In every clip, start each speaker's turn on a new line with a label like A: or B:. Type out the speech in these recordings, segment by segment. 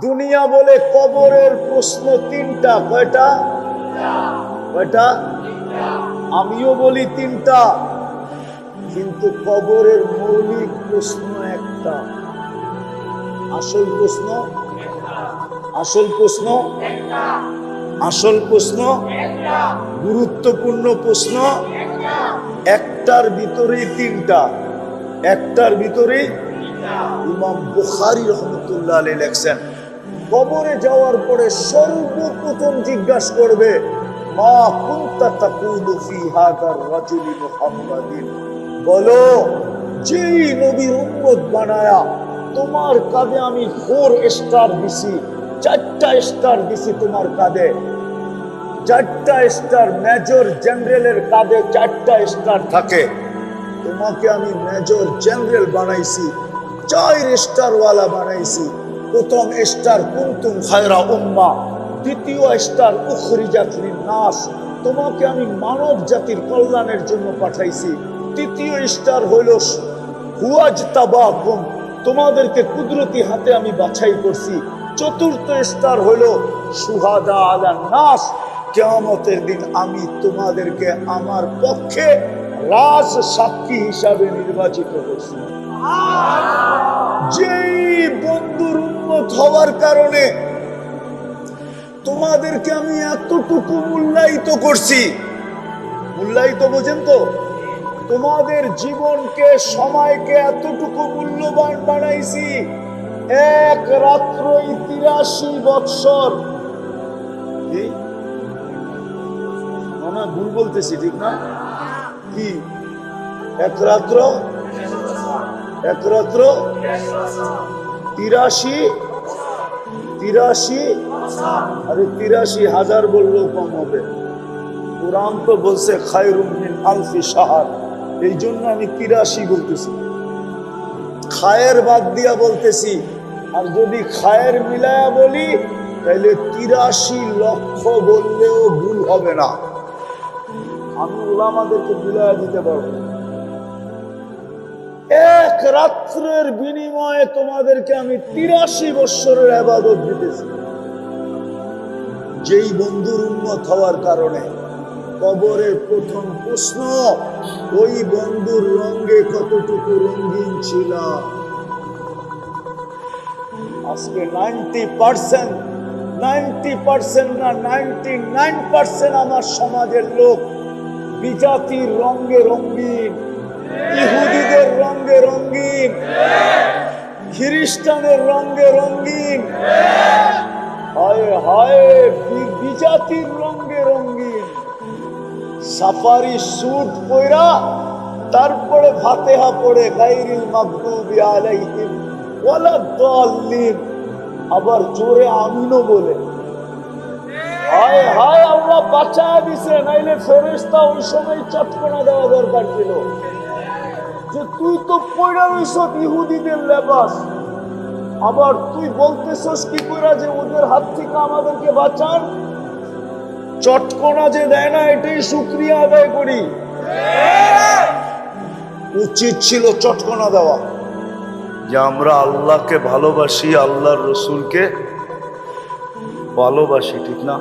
A: দুনিয়া বলে কবরের প্রশ্ন তিনটা। কয়টা? কয়টা? আমিও বলি তিনটা, কিন্তু কবরের মৌলিক প্রশ্ন একটা। আসল প্রশ্ন, আসল প্রশ্ন, আসল প্রশ্ন, গুরুত্বপূর্ণ প্রশ্ন একটার ভিতরেই তিনটা। একটার ভিতরেই ইমাম বুখারী রহমতুল্লাহ আলাইহি লেখছেন, কবরে যাওয়ার পরে সর্বপ্রথম জিজ্ঞাসা করবে, মা কুনতা তাকুলু ফি হাযার রাজুলি মুহাম্মাদিন, বলো যেই নবীর উম্মত বানায়া তোমার কাঁধে আমি 4 স্টার দিছি, 4টা স্টার দিছি তোমার কাঁধে, 4টা স্টার। মেজর জেনারেলের কাঁধে 4টা স্টার থাকে, তোমাকে আমি মেজর জেনারেল বানাইছি, 4 স্টার ওয়ালা বানাইছি। প্রথম স্টার কুনতুম খায়রা উম্মাহ, দ্বিতীয় স্টার উখরিজাত লিন-নাস, তোমাকে আমি মানব জাতির কল্যাণের জন্য পাঠাইছি। তৃতীয় স্টার হইল হুয়াজতাবাকুম, তোমাদেরকে কুদরতি হাতে আমি বাছাই করছি। চতুর্থ স্টার হইল শুহাদা আলান নাস, কিয়ামতের দিন আমি তোমাদেরকে আমার পক্ষে রাজ সাক্ষী হিসাবে নির্বাচিত করছি। যেই বন্ধুর উম্মত হওয়ার কারণে তোমাদেরকে আমি এতটুকু মূল্যায়িত করছি, মূল্যায়িত বোঝেন তো, তোমাদের জীবনকে সময়কে এতটুকু মূল্যবান বানাইছি, এক রাত্রই 83 বৎসর। কি মনে ভুল বলতেছি, ঠিক না? কি এক রাত্র, এক রাত্র 83, 83, আরে 83,000 বললেও কম হবে। কুরআন তো বলছে খায়রুম মিন আলফি শাহর, এই জন্য আমি 83 বলতেছি, খায়ের বাদ দিয়া বলতেছি। আর যদি খায়ের মিলায়া বলি তাহলে 83 লক্ষ বললেও ভুল হবে না। আমি উলামাদেরকে মিলায়া দিতে পারবো। এক রাত্রের বিনিময়ে তোমাদেরকে আমি 83 বৎসরের ইবাদত দিতেছি। যেই বন্ধুর উম্মত হওয়ার কারণে কবরের প্রথম প্রশ্ন, ওই বন্ধুর রঙে কতটুকু রঙিন ছিল। আজকে 90% না 99% আমার সমাজের লোক বিজাতির রঙে রঙিন, ইহুদিদের রঙে রঙিন, খ্রিস্টানের রঙে রঙিন, হায় হায় বিজাতির রঙে রঙিন। সাফারি স্যুট পরা, তারপরে ফাতিহা পড়ে গায়রিল মাগদুবি আলাইহিম ওয়ালাদ-দাল্লিন, আবার জোরে আমিনও বলে। হায় হায়, আল্লাহ বাঁচায় দিছে, নাইলে ফেরেশতা ওই সময় চটকনা দেওয়া দরকার ছিল যে তুই তো পয়রা রইছ ইহুদিদের লেবাস, আবার তুই বলতেছস কি কইরা যে ওদের হাত থেকে আমাদেরকে বাঁচান। চটকনা যে দেয় না, এটাই শুকরিয়া আদায় করি। উচিত ছিল চটকনা দেওয়া, যে আমরা আল্লাহকে ভালোবাসি, আল্লাহর রসুলকে ভালোবাসি, ঠিক না?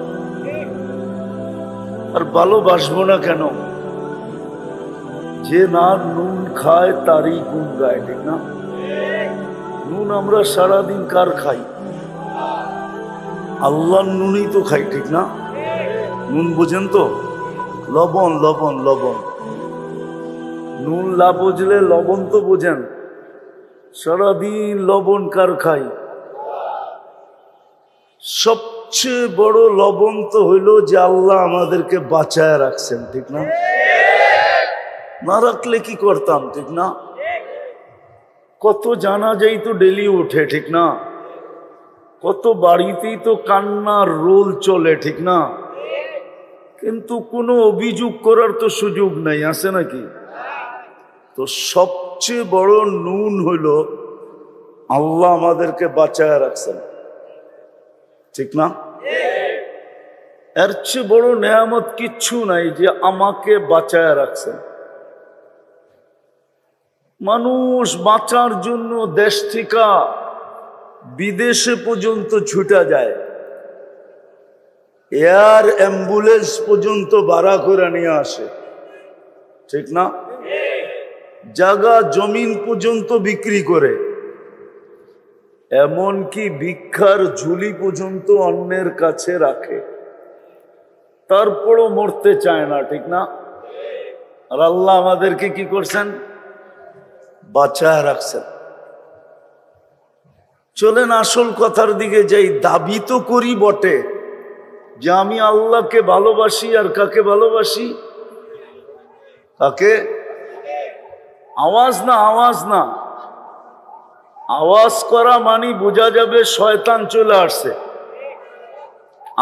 A: আর ভালোবাসবো না কেন? যে না নুন খায় তারই গুণ গায়, ঠিক না? নুন আমরা সারাদিন কার খাই? আল্লাহর নুনই তো খাই, ঠিক না? নুন বোঝেন তো? লবণ, লবণ, লবণ। নুন না বুঝলে লবণ তো বোঝেন। সারাদিন লবণ কার খাই? সবচেয়ে বড় লবণ তো হইল যে আল্লাহ আমাদেরকে বাঁচায় রাখছেন, ঠিক না? না রাখলে কি করতাম, ঠিক না? কত জানাজাই তো ডেলি উঠে, ঠিক না? কত বাড়িতেই তো কান্নার রোল চলে, ঠিক না? কিন্তু কোনো অভিযোগ করার তো সুযোগ নাই, আছে নাকি? তো সবচেয়ে বড় নুন হইল আল্লাহ আমাদেরকে বাঁচায় রাখছেন, ঠিক না? এর চেয়ে বড় নেয়ামত কিচ্ছু নাই যে আমাকে বাঁচায় রাখছেন। মানুষ বাঁচার জন্য দেশ থেকে বিদেশে পর্যন্ত ছুটা যায়, এয়ার অ্যাম্বুলেন্স পর্যন্ত ভাড়া করে নিয়ে আসে, ঠিক না? জায়গা জমিন পর্যন্ত বিক্রি করে, এমনকি ভিক্ষার ঝুলি পর্যন্ত অন্যের কাছে রাখে, তারপরও মরতে চায় না, ঠিক না? আর আল্লাহ আমাদেরকে কি করছেন? বাঁচায় রাখছেন। চলেন আসল কথার দিকে যাই। দাবি তো করি বটে যে আমি আল্লাহকে ভালোবাসি, আর কাকে ভালোবাসি? কাকে? আওয়াজ না, আওয়াজ না। আওয়াজ করা মানে বোঝা যাবে শয়তান চলে আসছে,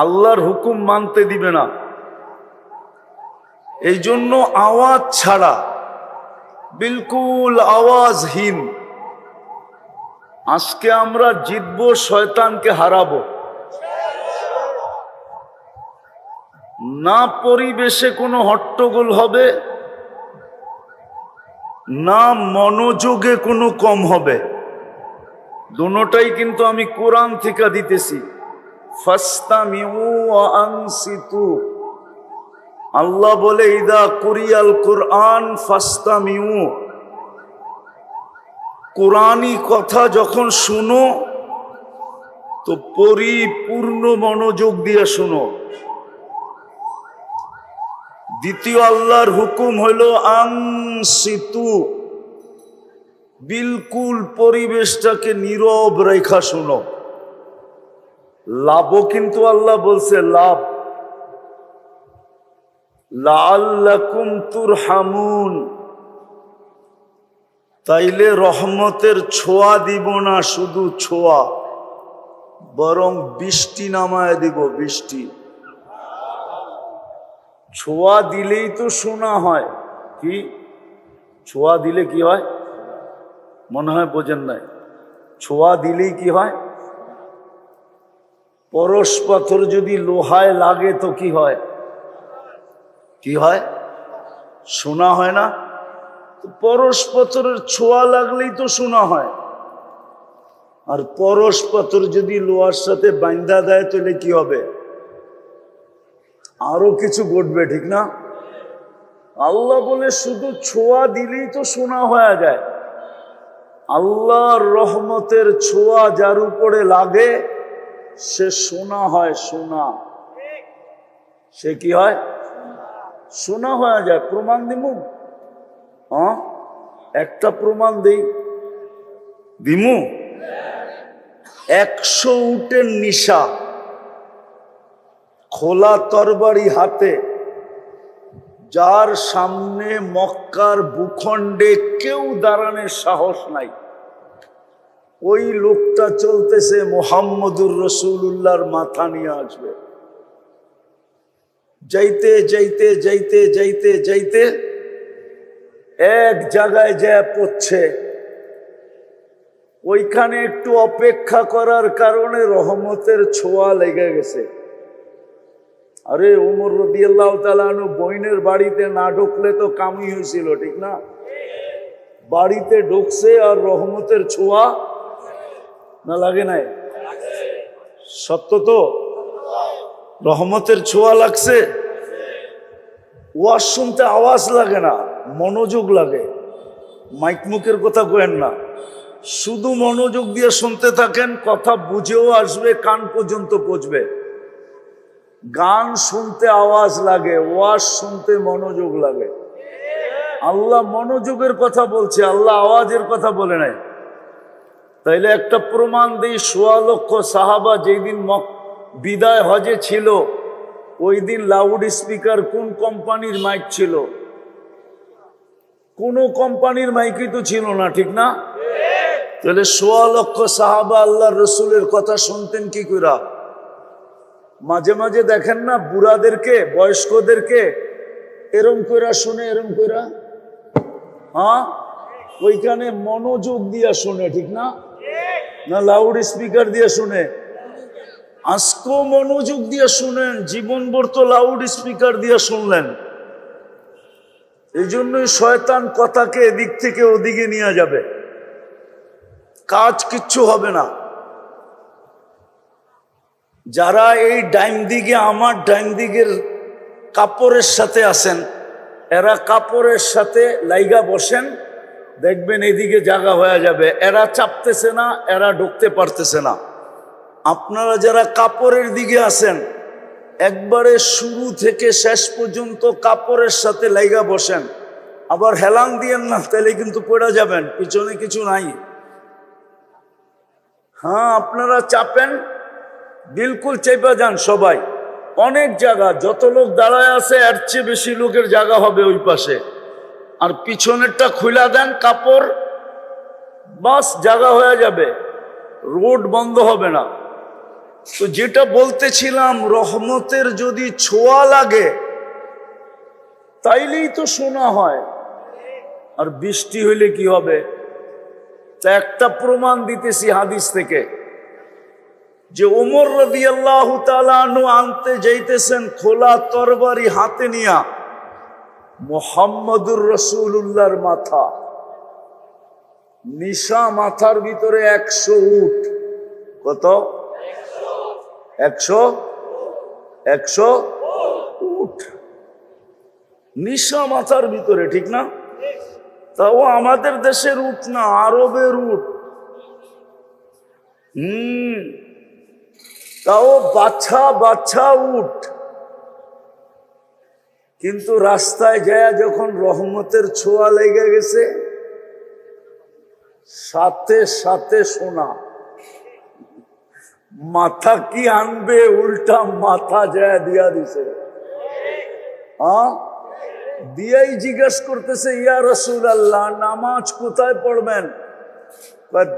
A: আল্লাহর হুকুম মানতে দিবে না। এই জন্য আওয়াজ ছাড়া, বিলকুল আওয়াজহীন। আজকে আমরা জিতবো, শয়তানকে হারাবো। না পরিবেশে কোনো হট্টগোল হবে, না মনোযোগে কোনো কম হবে। দুটোটাই কিন্তু আমি কোরআন থেকে দিতেছি। ফাসতামিউ ওয়া আনসিতু। আল্লাহ বলে ইদা কুরিয়াল কুরআন ফাসতামিউ, কোরআনী কথা যখন শুনো তো পরিপূর্ণ মনোযোগ দিয়ে শুনো। দ্বিতীয় আল্লাহর হুকুম হইল আনসিতু, বিলকুল পরিবেশটাকে নীরব রেখা শুনো। লাভও কিন্তু আল্লাহ বলছে লাভ, লাআল্লাকুম তুরহামুন, তাইলে রহমতের ছোঁয়া দিব না, শুধু ছোঁয়া, বরং বৃষ্টি নামায় দিব, বৃষ্টি। ছোঁয়া দিলেই তো শোনা হয়। কি ছোঁয়া দিলে কি হয়? মনে হয় বোঝেন নাই। ছোঁয়া দিলেই কি হয়? পরশ পাথর যদি লোহায় লাগে তো কি হয়? কি হয়? শোনা হয় না? পরশ পাথরের ছোঁয়া লাগলেই তো শোনা হয়। আর পরশ পাথর যদি লোহার সাথে বাঁধা দেয় তাহলে কি হবে? আরো কিছু ঘটবে, ঠিক না? আল্লাহ বলে শুধু ছোঁয়া দিলেই তো শোনা হয়ে যায়। আল্লাহর রহমতের ছোঁয়া যার উপরে লাগে সে শোনা হয়, শোনা। সে কি হয়? শোনা হয়ে যায়। প্রমাণ দিমু? হ্যাঁ, একটা প্রমাণ দেই, দিমু। 100 উটের নিশা, খোলা তরবারি হাতে, যার সামনে মক্কার ভূখণ্ডে কেউ দাঁড়ানোর সাহস নাই, ওই লোকটা চলতেছে মুহাম্মদুর রাসূলুল্লাহর মাথা নিয়ে আসবে। যাইতে যাইতে যাইতে যাইতে যাইতে এক জায়গায় যায় পড়ছে। ওইখানে একটু অপেক্ষা করার কারণে রহমতের ছোঁয়া লেগে গেছে। আরে ওমর রাদিয়াল্লাহু তাআলা আনহু বইনের বাড়িতে না ঢুকলে তো কামই হয়েছিল, ঠিক না? বাড়িতে ঢুকছে আর রহমতের ছোঁয়া না লাগে নাই? সত্য তো? রহমতের ছোঁয়া লাগছে। ওয়াজ শুনতে আওয়াজ লাগে না, মনোযোগ লাগে। মাইক মুখের কথা কয়েন না, শুধু মনোযোগ দিয়ে শুনতে থাকেন, কথা বুঝেও আসবে, কান পর্যন্ত পৌঁছবে। গান শুনতে আওয়াজ লাগে, ওয়াজ শুনতে মনোযোগ লাগে। আল্লাহ মনোযোগের কথা বলছে, আল্লাহ আওয়াজের কথা বলে নাই। তাইলে একটা প্রমাণ দিই। ১৬ লক্ষ সাহাবা যেই দিন বিদায় হজে ছিল, ওই দিন লাউড স্পিকার কোন কোম্পানির মাইক ছিল? কোন কোম্পানির মাইকই তো ছিল না, ঠিক না? তাহলে ১৬ লক্ষ সাহাবা আল্লাহর রসুলের কথা শুনতেন কি কইরা? মাঝে মাঝে দেখেন না বুড়াদেরকে, বয়স্কদেরকে এরম কইরা শুনে, এরম কইরা। হ্যাঁ, ওইখানে মনোযোগ দিয়া শুনে, ঠিক না? না লাউড স্পিকার দিয়ে শুনে? আজকেও মনোযোগ দিয়ে শুনেন, জীবনভর তো লাউড স্পিকার দিয়ে শুনলেন। এই জন্যই শয়তান কথাকে এদিক থেকে ওদিকে নিয়ে যাবে, কাজ কিচ্ছু হবে না। যারা এই ডাইন দিকে আমার ডাইন দিকের কাপড়ের সাথে আছেন, এরা কাপড়ের সাথে লাইগা বসেন, দেখবেন এদিকে জায়গা হয়ে যাবে। এরা চাপতেছে না, এরা ঢুকতে পারতেছে না। আপনারা যারা কাপড়ের দিকে আছেন, একবারে শুরু থেকে শেষ পর্যন্ত কাপড়ের সাথে লাইগা বসেন। আবার হেলাং দিয়েন না, তাহলে কিন্তু পড়ে যাবেন, পিছনে কিছু নাই। হ্যাঁ, আপনারা চাপেন, বিলকুল চেপে যান সবাই। অনেক জায়গা, যত লোক দাঁড়ায় আছে এর চেয়ে বেশি লোকের জায়গা হবে ওই পাশে। আর পিছনেরটা খুলে দেন কাপড়, বাস জায়গা হয়ে যাবে, রোড বন্ধ হবে না। তো যেটা বলতেছিলাম, রহমতের যদি ছোঁয়া লাগে তাইলেই তো শোনা হয়। আর বৃষ্টি হইলে কি হবে? তা একটা প্রমাণ দিতেছি হাদিস থেকে, যে ওমর রাদিয়াল্লাহু তাআলা আনহু আনতে যাইতেছেন খোলা তরবারি হাতে নিয়া মুহাম্মদুর রাসূলুল্লাহর মাথা, নিশা মাথার ভিতরে 100 উট। কত? 100 উট নিশা মাথার ভিতরে, ঠিক না? তাও আমাদের দেশের উট না, আরবের উট। তাও বাচ্চা বাচ্চা উট। কিন্তু রাস্তায় যায় যখন রহমতের ছোঁয়া লেগে গেছে, সাথে সাথে সোনা। মাথা কি আনবে, উল্টা মাথা যায় দিয়া দিছে। হ্যাঁ, দিয়াই জিজ্ঞেস করতেছে, ইয়া রাসূলুল্লাহ, নামাজ কোথায় পড়বেন?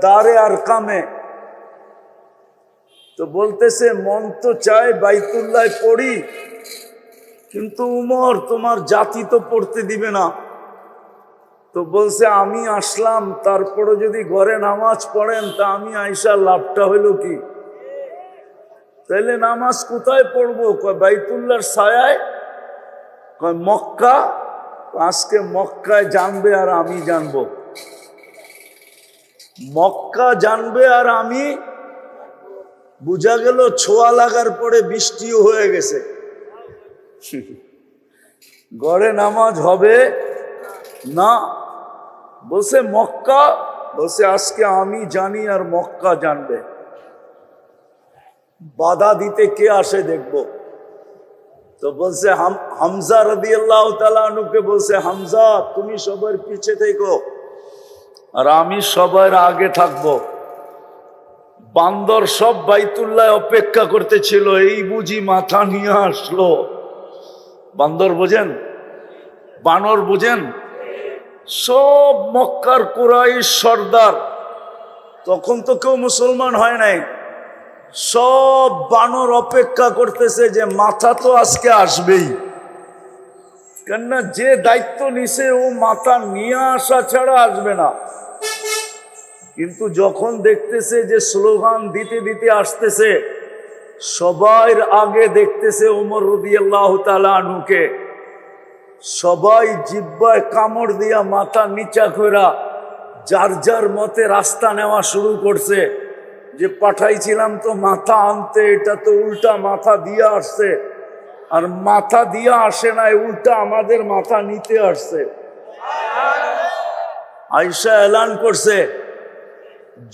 A: দারে আরকামে। তো বলতেছে, মন তো চায় বাইতুল্লাহ পড়ি, কিন্তু উমর তোমার জাতি তো পড়তে দিবে না। তো বলছে, আমি আসলাম, তারপরে যদি ঘরে নামাজ পড়েন তা আমি আইসা লাভটা হইল কি? তাইলে নামাজ কোথায় পড়বো? কয় বাইতুল্লাহর ছায়ায়। কয় মক্কা। আজকে মক্কায় জানবে আর আমি জানবো। মক্কা জানবে আর আমি। বুঝা গেল ছোঁয়া লাগার পরে বৃষ্টিও হয়ে গেছে, ঘরে নামাজ হবে না। বলছে মক্কা, বলছে আজকে আমি জানি আর মক্কা জানবে। বাধা দিতে কে আসে দেখবো। তো বলছে হামজা রাদিয়াল্লাহু তাআলা আনহুকে বলছে, হামজা তুমি সবার পিছে থেকো আর আমি সবার আগে থাকবো। বান্দর সব বাইতুল্লাহ অপেক্ষা করতেছিল, এই বুঝি মাথা নিয়ে আসলো। বান্দর বোঝেন, বানর বোঝেন, সব মক্কার কুরাইশ সর্দার, তখন তো কেউ মুসলমান হয় নাই, সব বানর অপেক্ষা করতেছে যে মাথা তো আজকে আসবেই। কেননা যে দায়িত্ব নিছে ও মাথা নিয়ে আসা ছাড়া আসবে না। কিন্তু যখন দেখতেছে যে স্লোগান দিতে দিতে আসতেছে, সবাই আগে দেখতেছে ওমর রাদিয়াল্লাহু তাআলা আনহুকে, সবাই জিহ্বায় কামড় দিয়া মাথা নিচা কইরা যার যার মতে রাস্তা নেওয়া শুরু করছে। যে পাঠাইছিলাম তো মাথা আনতে, এটা তো উল্টা মাথা দিয়ে আসছে। আর মাথা দিয়ে আসে নাই, উল্টা আমাদের মাথা নিতে আসছে। আয়েশা এলান করছে,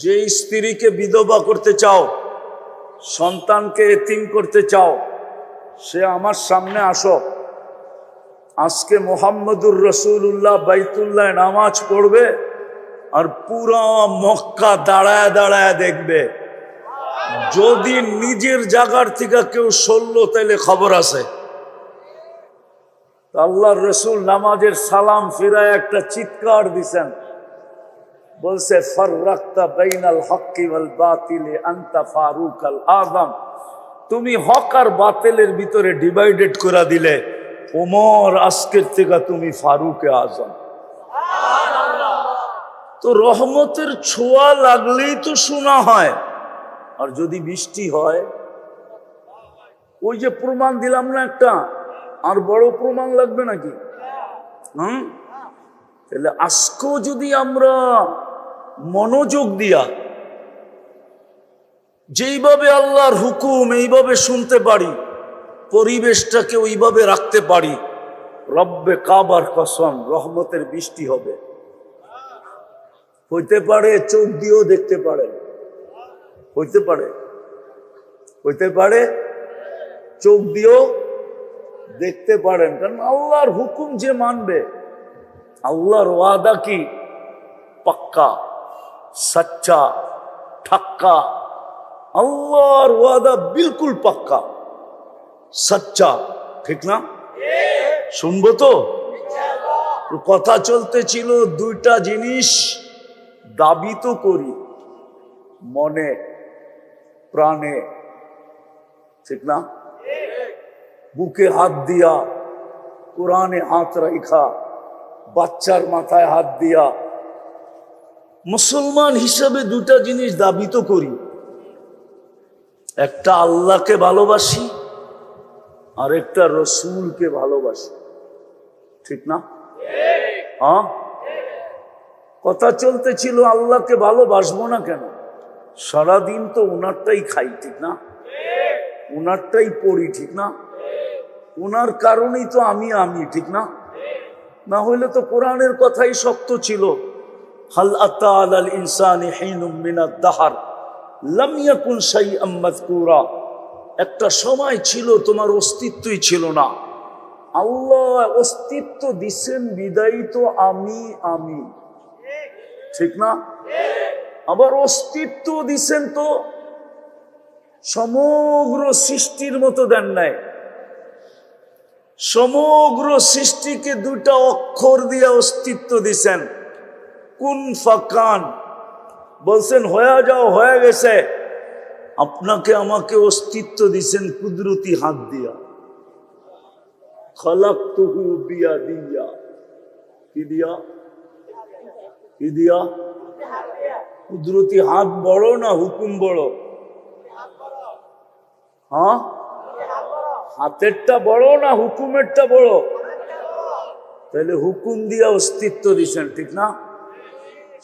A: যে স্ত্রীকে বিধবা করতে চাও, সন্তানকে এতিম করতে চাও, সে আমার সামনে আসো। আজকে মুহাম্মদুর রাসূলুল্লাহ বাইতুল্লাহ নামাজ পড়বে আর পুরা মক্কা দাঁড়ায় দাঁড়ায় দেখবে। যদি নিজের জায়গার থেকে কেউ সরলো তাইলে খবর আছে। আল্লাহর রাসূল নামাজের সালাম ফিরায় একটা চিৎকার দিছেন, বলছে ফাররাকতা বাইনাল হক্কি ওয়াল বাতিলি আনতা ফারুকাল আযম। তুমি হক আর বাতিলের ভিতরে ডিভাইডেড করে দিলে, ওমর আজকের থেকে তুমি ফারুকে আযম। তো রহমতের ছোঁয়া লাগলেই তো শোনা হয়। আর যদি বৃষ্টি হয়, ওই যে প্রমাণ দিলাম না একটা, আর বড় প্রমাণ লাগবে নাকি? তাহলে আজকেও যদি আমরা মনোযোগ দিয়া যেইভাবে আল্লাহর হুকুম এইভাবে শুনতে পারি, পরিবেশটাকে ওইভাবে রাখতে পারি, রব্বে কাবার কসম রহমতের বৃষ্টি হবে। হইতে পারে চোখ দিয়েও দেখতে পারে, হইতে পারে, হইতে পারে চোখ দিয়েও দেখতে পারেন। কারণ আল্লাহর হুকুম যে মানবে, আল্লাহর ওয়াদা কি পাক্কা, সচ্চা, ঠাক্কা। আল্লাহর ওয়াদা বিলকুল পাক্কা, সচ্চা, ঠিক না? শুনবো তো? কথা চলতেছিল দুইটা জিনিস দাবি তো করি মনে প্রাণে, ঠিক না? বুকে হাত দিয়া, কোরআনে হাত রাখা, বাচ্চার মাথায় হাত দিয়া, মুসলমান হিসাবে দুটা জিনিস দাবি তো করি। একটা আল্লাহকে ভালোবাসি, আর একটা রসুলকে ভালোবাসি, ঠিক না? হ্যাঁ, কথা চলতেছিল আল্লাহকে ভালোবাসবো না কেন? সারাদিন তো ওনারটাই খাই, ঠিক না? ওনারটাই পড়ি, ঠিক না? ওনার কারণেই তো আমি, ঠিক না? না হইলে তো কোরআনের কথাই শক্ত ছিল, হাল আতা আলাল ইনসানি হিনুম মিনাদ দাহর লাম ইয়াকুন শাইআম মাযকুরা। একটা সময় ছিল তোমার অস্তিত্বই ছিল না। আল্লাহ অস্তিত্ব দিছেন বিদায়ী তো আমি, ঠিক না? আবার অস্তিত্ব দিছেন তো সমগ্র সৃষ্টির মতো দেন নাই। সমগ্র সৃষ্টিকে দুটা অক্ষর দিয়ে অস্তিত্ব দিছেন, কুন ফাকান। বলছেন হয়ে যাও, হয়ে গেছে। আপনাকে আমাকে অস্তিত্ব দিছেন কুদরতি হাত দিয়া, খালাকতুহু বিয়াদিয়া। কি দিয়া? কি দিয়া? কুদরতি হাত বড় না হুকুম বড়? হ্যাঁ, হাতেরটা বড় না হুকুমেরটা বড়? তাহলে হুকুম দিয়া অস্তিত্ব দিছেন, ঠিক না?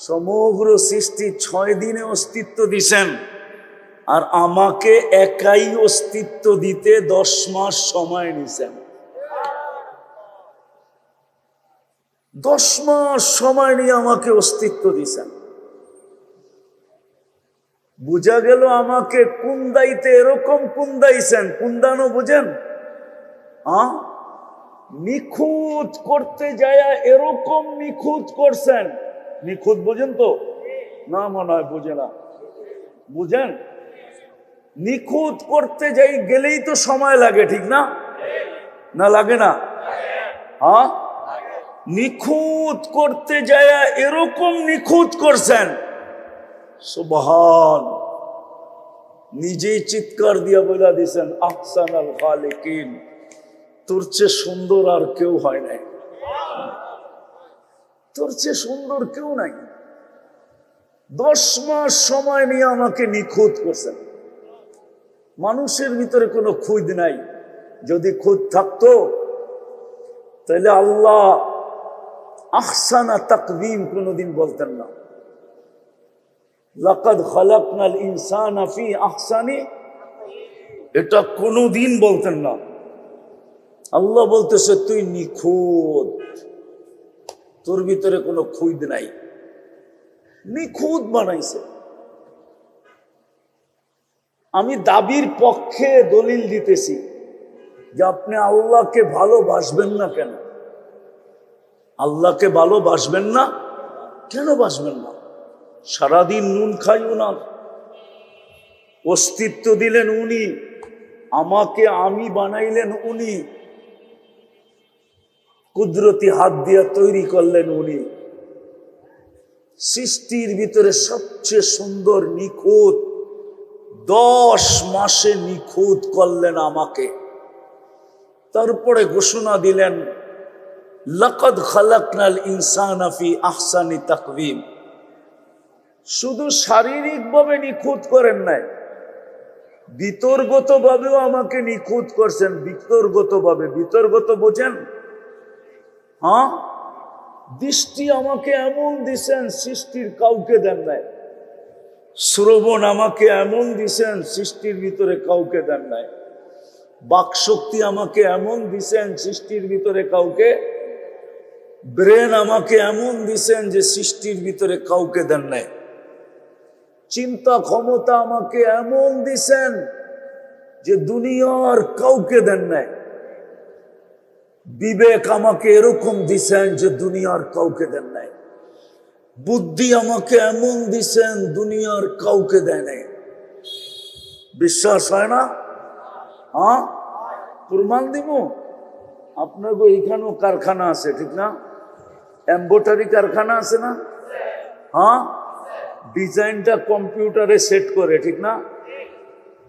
A: সমগ্র সৃষ্টি 6 দিনে অস্তিত্ব দিছেন, আর আমাকে একাই অস্তিত্ব দিতে 10 মাস সময় নিছেন। 10 মাস সময় নিয়ে আমাকে অস্তিত্ব দিছেন। বুঝা গেল আমাকে কুন্দাইতে এরকম কুন্দাইছেন। কুন্দানো বুঝেন? নিখুঁত করতে যায় এরকম নিখুঁত করছেন। নিখুঁত বুঝেন তো? না, মনে হয় বুঝে না। বুঝেন? নিখুঁত করতে যাই গেলেই তো সময় লাগে, ঠিক না? না লাগে না? হ্যাঁ, নিখুঁত করতে যায় এরকম নিখুঁত করছেন। সুবহান। নিজেই চিৎকার দিয়া বলে দিছেন আহসানাল খালিকিন, তোর চেয়ে সুন্দর আর কেউ হয় নাই, তোর চেয়ে সুন্দর কেউ নাই। 10 মাস সময় নিয়ে আমাকে নিখুঁত করছেন। মানুষের ভিতরে কোনো খুঁত নাই। যদি খুঁত থাকতো তাহলে আল্লাহ আহসানা তাকবীম কোনোদিন বলতেন না। লাকাদ খালাকনাল ইনসানা ফি আহসানি, এটা কোনোদিন বলতেন না। আল্লাহ বলতেছে তুই নিখুঁত, তোর ভিতরে কোনো খুঁত নাই, নিখুঁত বানাইছে। আমি দাবির পক্ষে দলিল দিতেছি যে আপনি আল্লাহকে ভালোবাসবেন না কেন? আল্লাহকে ভালোবাসবেন না কেন? বাসবেন না? সারাদিন নুন খাই উনার, অস্তিত্ব দিলেন উনি, আমাকে আমি বানাইলেন উনি, কুদরতি হাত দিয়া তৈরি করলেন উনি। সৃষ্টির ভিতরে সবচেয়ে সুন্দর নিখুঁত 10 মাসে নিখুঁত করলেন আমাকে। তারপরে ঘোষণা দিলেন লাকাদ খালাকনাল ইনসানা ফি আহসানি তাকওয়িম। শুধু শারীরিকভাবে নিখুঁত করেন নাই, বিতর্গতভাবেও আমাকে নিখুঁত করছেন। বিতর্গতভাবে, বিতর্গত বোঝেন? হ্যাঁ, দৃষ্টি আমাকে এমন দিছেন সৃষ্টির কাউকে দেন নাই। শ্রবণ আমাকে এমন দিছেন সৃষ্টির ভিতরে কাউকে দেন নাই। বাকশক্তি আমাকে এমন দিছেন সৃষ্টির ভিতরে কাউকে, ব্রেন আমাকে এমন দিছেন যে সৃষ্টির ভিতরে কাউকে দেন নাই। চিন্তা ক্ষমতা আমাকে এমন দিছেন যে দুনিয়ার কাউকে দেন নাই। বিবেক আমাকে এরকম দিছেন যে দুনিয়ার কাউকে দেন নাই। বুদ্ধি আমাকে এমন দিছেন দুনিয়ার কাউকে দেয় নাই। বিশ্বাস হয় না? হ্যাঁ, প্রমাণ দিব। আপনার এইখানেও কারখানা আছে, ঠিক না? এম্বোটারি কারখানা আছে না? হ্যাঁ, ডিজাইনটা কম্পিউটারে সেট করে, ঠিক না?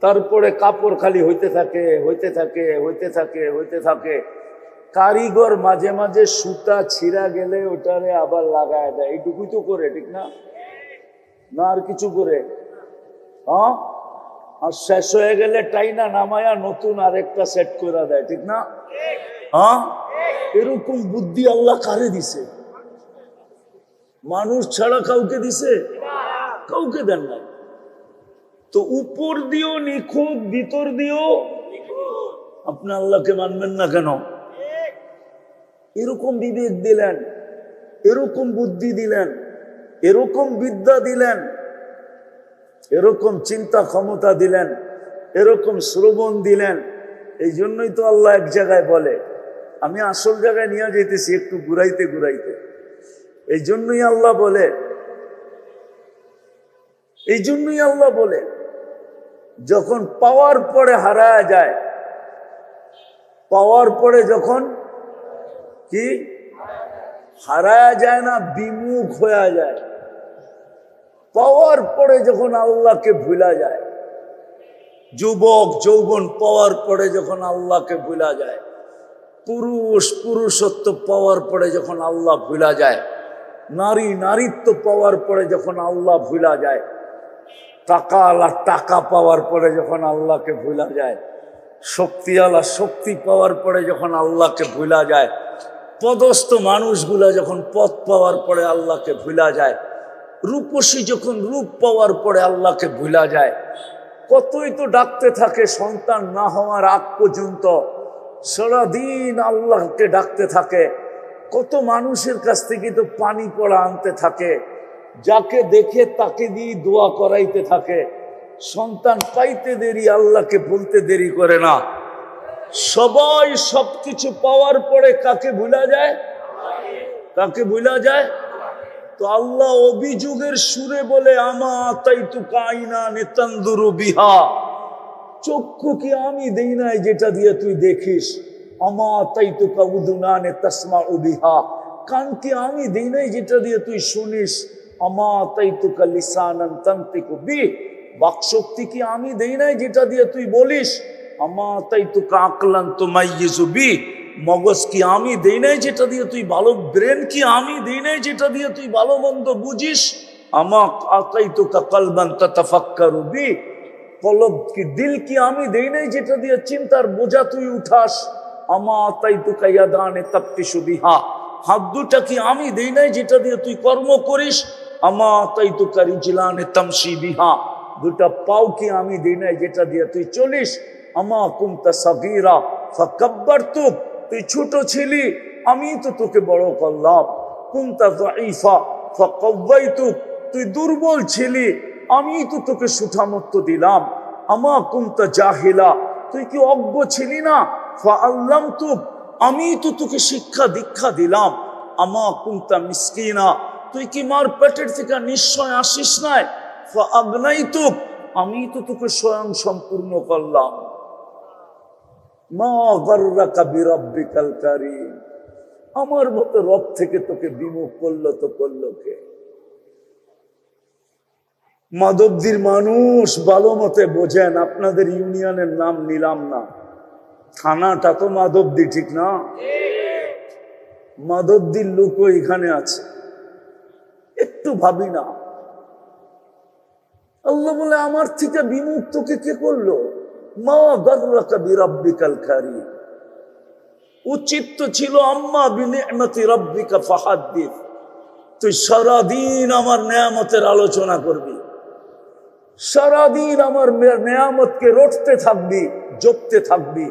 A: তারপরে কাপড় খালি হইতে থাকে, হইতে থাকে, হইতে থাকে, হইতে থাকে। কারিগর মাঝে মাঝে সুতা ছিঁড়া গেলে ওটারে আবার লাগায় দেয়, এইটুকুই তো করে, ঠিক না? না আর কিছু করে? হ্যাঁ, আর শেষ হয়ে গেলে টাইনা নামায়া নতুন আরেকটা সেট করে দেয়, ঠিক না? হ্যাঁ, এরকম বুদ্ধি আল্লাহ কারে দিছে? মানুষ ছাড়া কাউকে দিছে? কাউকে দেন নাই। তো উপর দিয়েও নিখুঁত, ভিতর দিয়েও। আপনি আল্লাহকে মানবেন না কেন? এরকম বিবেক দিলেন, এরকম বুদ্ধি দিলেন, এরকম বিদ্যা দিলেন, এরকম চিন্তা ক্ষমতা দিলেন, এরকম শ্রবণ দিলেন। এই জন্যই তো আল্লাহ এক জায়গায় বলে, আমি আসল জায়গায় নিয়ে যেতেছি একটু ঘুরাইতে ঘুরাইতে। এই জন্যই আল্লাহ বলে, এই জন্যই আল্লাহ বলে, যখন পাওয়ার পরে হারায় যায়, পাওয়ার পরে যখন কি হারায় যায় না, বিমুখ হয়ে যায়। পাওয়ার পরে যখন আল্লাহকে ভুলা যায়, যুবক যৌবন পাওয়ার পরে যখন আল্লাহকে ভুলা যায়, পুরুষ পুরুষত্ব পাওয়ার পরে যখন আল্লাহ ভুলা যায়, নারী নারীত্ব পাওয়ার পরে যখন আল্লাহ ভুলা যায়, টাকাওয়ালা টাকা পাওয়ার পরে যখন আল্লাহকে ভুলা যায়, শক্তিওয়ালা শক্তি পাওয়ার পরে যখন আল্লাহকে ভুলা যায়, পদস্থ মানুষগুলা যখন পদ পাওয়ার পরে আল্লাহকে ভুলা যায়, রূপসী যখন রূপ পাওয়ার পরে আল্লাহকে ভুলা যায়। কতই তো ডাকতে থাকে সন্তান না হওয়ার আগ পর্যন্ত, সারাদিন আল্লাহকে ডাকতে থাকে। কত মানুষের কাছ থেকে তো পানি পড়া আনতে থাকে, যাকে দেখে তাকে দিয়ে দোয়া করাইতে থাকে। সন্তান পাইতে দেরি, আল্লাহকে বলতে দেরি করে না। সবাই সবকিছু পাওয়ার পরে কাকে ভুলা যায়? কাকে ভুলা যায়? তো আল্লাহ অভিযোগের সুরে বলে, আমা তাইতু কাইনা নেতান্দুরু বিহা, চক্ষু কি আমি দেই নাই যেটা দিয়ে তুই দেখিস? আমা তাইতু কাউদুনা নেতাসমা বিহা, কান কি আমি দেই নাই যেটা দিয়ে তুই শুনিস? আমা তাইতু কা লিসানান তানতিকু বি, বাকশক্তি কি আমি দেই নাই যেটা দিয়ে তুই বলিস? আমা তাইতু কা আকলান তুমাইয়িজু বি, মগজ কি আমি দেই নাই যেটা দিয়ে তুই ভালো, ব্রেন কি আমি দেই নাই যেটা দিয়ে তুই ভালো মন্দ বুঝিস? আমা আতাইতুকা কলবান তাতাফাক্কারু বি, কলব কি দিল কি আমি দেই নাই যেটা দিয়ে চিন্তার বোঝা তুই উঠাস? আমা আতাইতুকা ইয়াদানে তাফতিশু বিহা, হাত দুটা কি আমি দেই নাই যেটা দিয়ে তুই কর্ম করিস? আমা আতাইতুকা রিজলানে তামশি বিহা, দুটা পাও কি আমি দেই নাই যেটা দিয়ে তুই চলিস? আমা কুনতা সাগীরা ফাকাব্বারতুক, তুই ছোট ছিলি আমি তো তোকে বড় করলাম। কুনতা যায়ীফা ফাকাওয়াইতুক, তুই দুর্বল ছিলি আমি তো তোকে সুঠামত্ব দিলাম। আমা কুনতা জাহিলা, তুই কি অজ্ঞ ছিলি না? ফাআল্লামতুক, আমি তো তোকে শিক্ষা দীক্ষা দিলাম। আমা কুনতা মিসকিনা, তুই কি মার পেটের থেকে নিশ্চয় আসিস নাই? ফাআগনাইতুক, আমি তো তোকে স্বয়ং সম্পূর্ণ করলাম। মা গাররাকা বিরাব্বিকাল কারীম, আমার মতো রব থেকে তোকে বিমুখ করলো তো করলো কে? মাধবদীর মানুষ ভালো মতে বোঝেন, আপনাদের ইউনিয়নের নাম নিলাম না, থানাটা তো মাধবদী, ঠিক না? মাধবদীর লোকও এখানে আছে, একটু ভাবি না। আল্লাহ বলে, আমার থেকে বিমুখ তোকে কে করলো? মা গাররাকা বিরাব্বিকাল কারীম, উচিত তো ছিল আম্মা বিনি'মাতি রাব্বিকা ফাহাদ্দিস, তুই সারাদিন আমার নেয়ামতের আলোচনা করবি। সারাদিন আমার নেয়ামতকে রটতে থাকবি, জপতে থাকবি,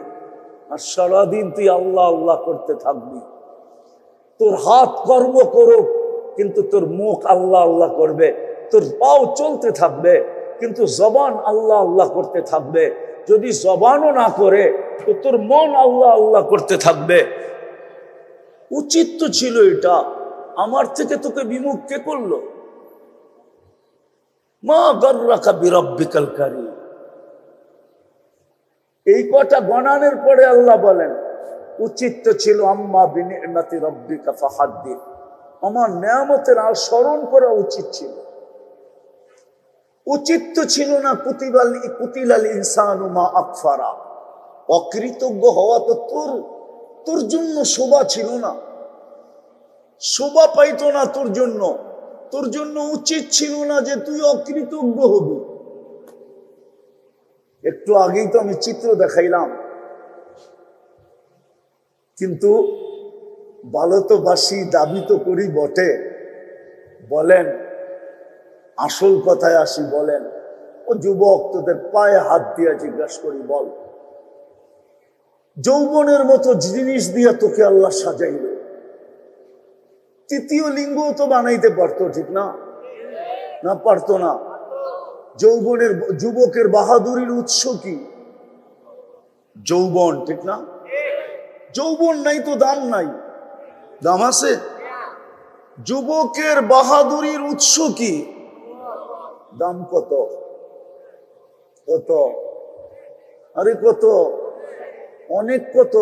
A: আর সারাদিন তুই আল্লাহ আল্লাহ করতে থাকবি। তোর হাত কর্ম করুক, কিন্তু তোর মুখ আল্লাহ আল্লাহ করবে। তোর পাও চলতে থাকবে, কিন্তু জবান আল্লাহ আল্লাহ করতে থাকবে। যদি জবানও না করে, তো তোর মন আল্লাহ আল্লাহ করতে থাকবে। উচিত তো ছিল এটা। আমার থেকে তোকে বিমুখ কে করলো? মা গররাকা বিরব্বিকাল কারীম। এই কটা গণানের পরে আল্লাহ বলেন, উচিত তো ছিল আম্মা বিনি'মাতি রাব্বিকা ফাহাদ্দিস, আমার নেয়ামতের আর স্মরণ করা উচিত ছিল। উচিত তো ছিল না কুতিলাল ইনসানু মা আকফারা, অকৃতজ্ঞ হওয়া তো তোর জন্য শোভা ছিল না, শোভা পাইতো না তোর জন্য। তোর জন্য উচিত ছিল না যে তুই অকৃতজ্ঞ হবি। একটু আগেই তো আমি চিত্র দেখাইলাম, কিন্তু ভালো তো বাসি, দাবি তো করি বটে। বলেন, আসল কথায় আসি, বলেন ও যুবক, তোদের পায়ে হাত দিয়া জিজ্ঞাসা করি, বল, যৌবনের মতো জিনিস দিয়া তোকে আল্লাহ সাজাইল, তৃতীয় লিঙ্গ তো বানাইতে পারতো, ঠিক না? না পারতো না? যুবকের বাহাদুরির উৎস কি? যৌবন, ঠিক না? যৌবন নাই তো দাম নাই, দাম আছে? যুবকের বাহাদুরির উৎস কি? দাম কত? কত? আরে কত? অনেক কত?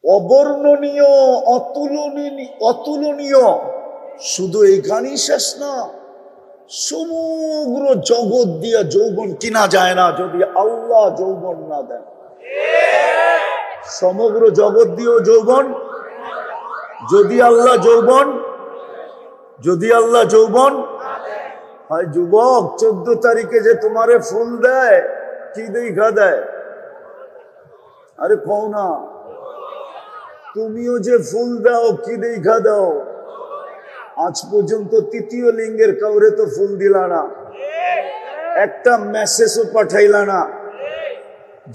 A: অবর্ণনীয়, অতুলনীয়। শুধু এইখানেই শেষ না, সমগ্র জগৎ দিয়া যৌবন কিনা যায় না যদি আল্লাহ যৌবন না দেন। সমগ্র জগৎ দিয়েও যৌবন, যদি আল্লাহ যৌবন হয়। যুবক, 14 তারিখে যে তোমারে ফুল দেয়, কি দেখা দেয়? আরে কও না, তুমিও যে ফুল দাও, কি দেখা দাও? আজ পর্যন্ত তৃতীয় লিঙ্গের কাউরে তো ফুল দিলা না, একটা মেসেজও পাঠাইলা না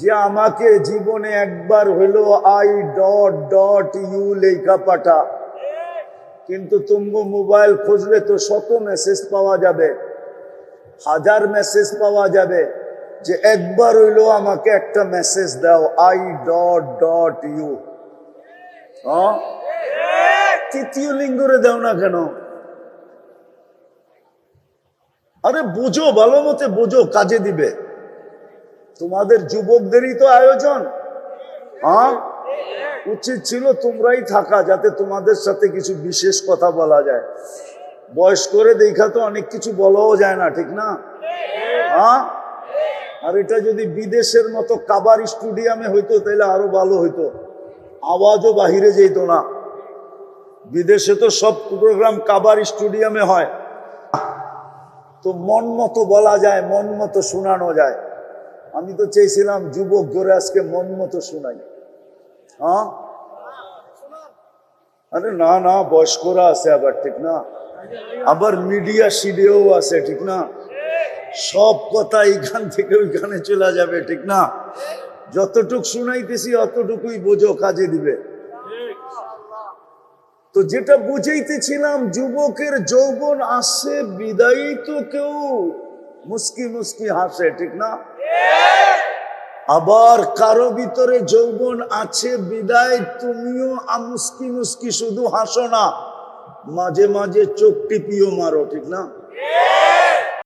A: যে আমাকে জীবনে একবার হইলো I.U লেখা পাঠা। কিন্তু তুমি মোবাইল খুঁজলে তো শত মেসেজ পাওয়া যাবে, হাজার মেসেজ পাওয়া যাবে, যে একবার হইলো আমাকে একটা মেসেজ দাও I.U। তৃতীয় লিঙ্গরে দাও না কেন? আরে বুঝো, ভালো মতে বুঝো, কাজে দিবে। তোমাদের যুবকদেরই তো আয়োজন। উচিত ছিল তোমরাই থাকা, যাতে তোমাদের সাথে কিছু বিশেষ কথা বলা যায়। বয়স করে দেখা তো অনেক কিছু বলাও যায় না, ঠিক না? আর এটা যদি বিদেশের মতো কাবার স্টুডিয়ামে হইতো, তাহলে আরো ভালো হইতো, আওয়াজও বাহিরে যেত না। বিদেশে তো সব প্রোগ্রাম কাবার স্টুডিয়ামে হয়, তো মন মতো বলা যায়, মন মতো শোনানো যায়। আমি তো চেয়েছিলাম যুবক ঘরে আজকে মন মতো শোনাই। আরে না না, বয়স্করা আছে আবার, ঠিক না? আবার মিডিয়া সিডিও আছে, ঠিক না? সব কথা এইখান থেকে ওইখানে চলে যাবে, ঠিক না? যতটুক শুনাইতেছি অতটুকুই বোঝো, কাজে দিবে। তো যেটা বুঝাইতেছিলাম, যুবকের যৌবন আসে বিদায়ী তো কেউ মুস্কি মুস্কি হাসে, ঠিক না? আবার কারো ভিতরে যৌবন আছে বিদায় তুমিও মুস্কি মুস্কি শুধু হাসো না, মাঝে মাঝে চোখ টিপিও মারো, ঠিক না?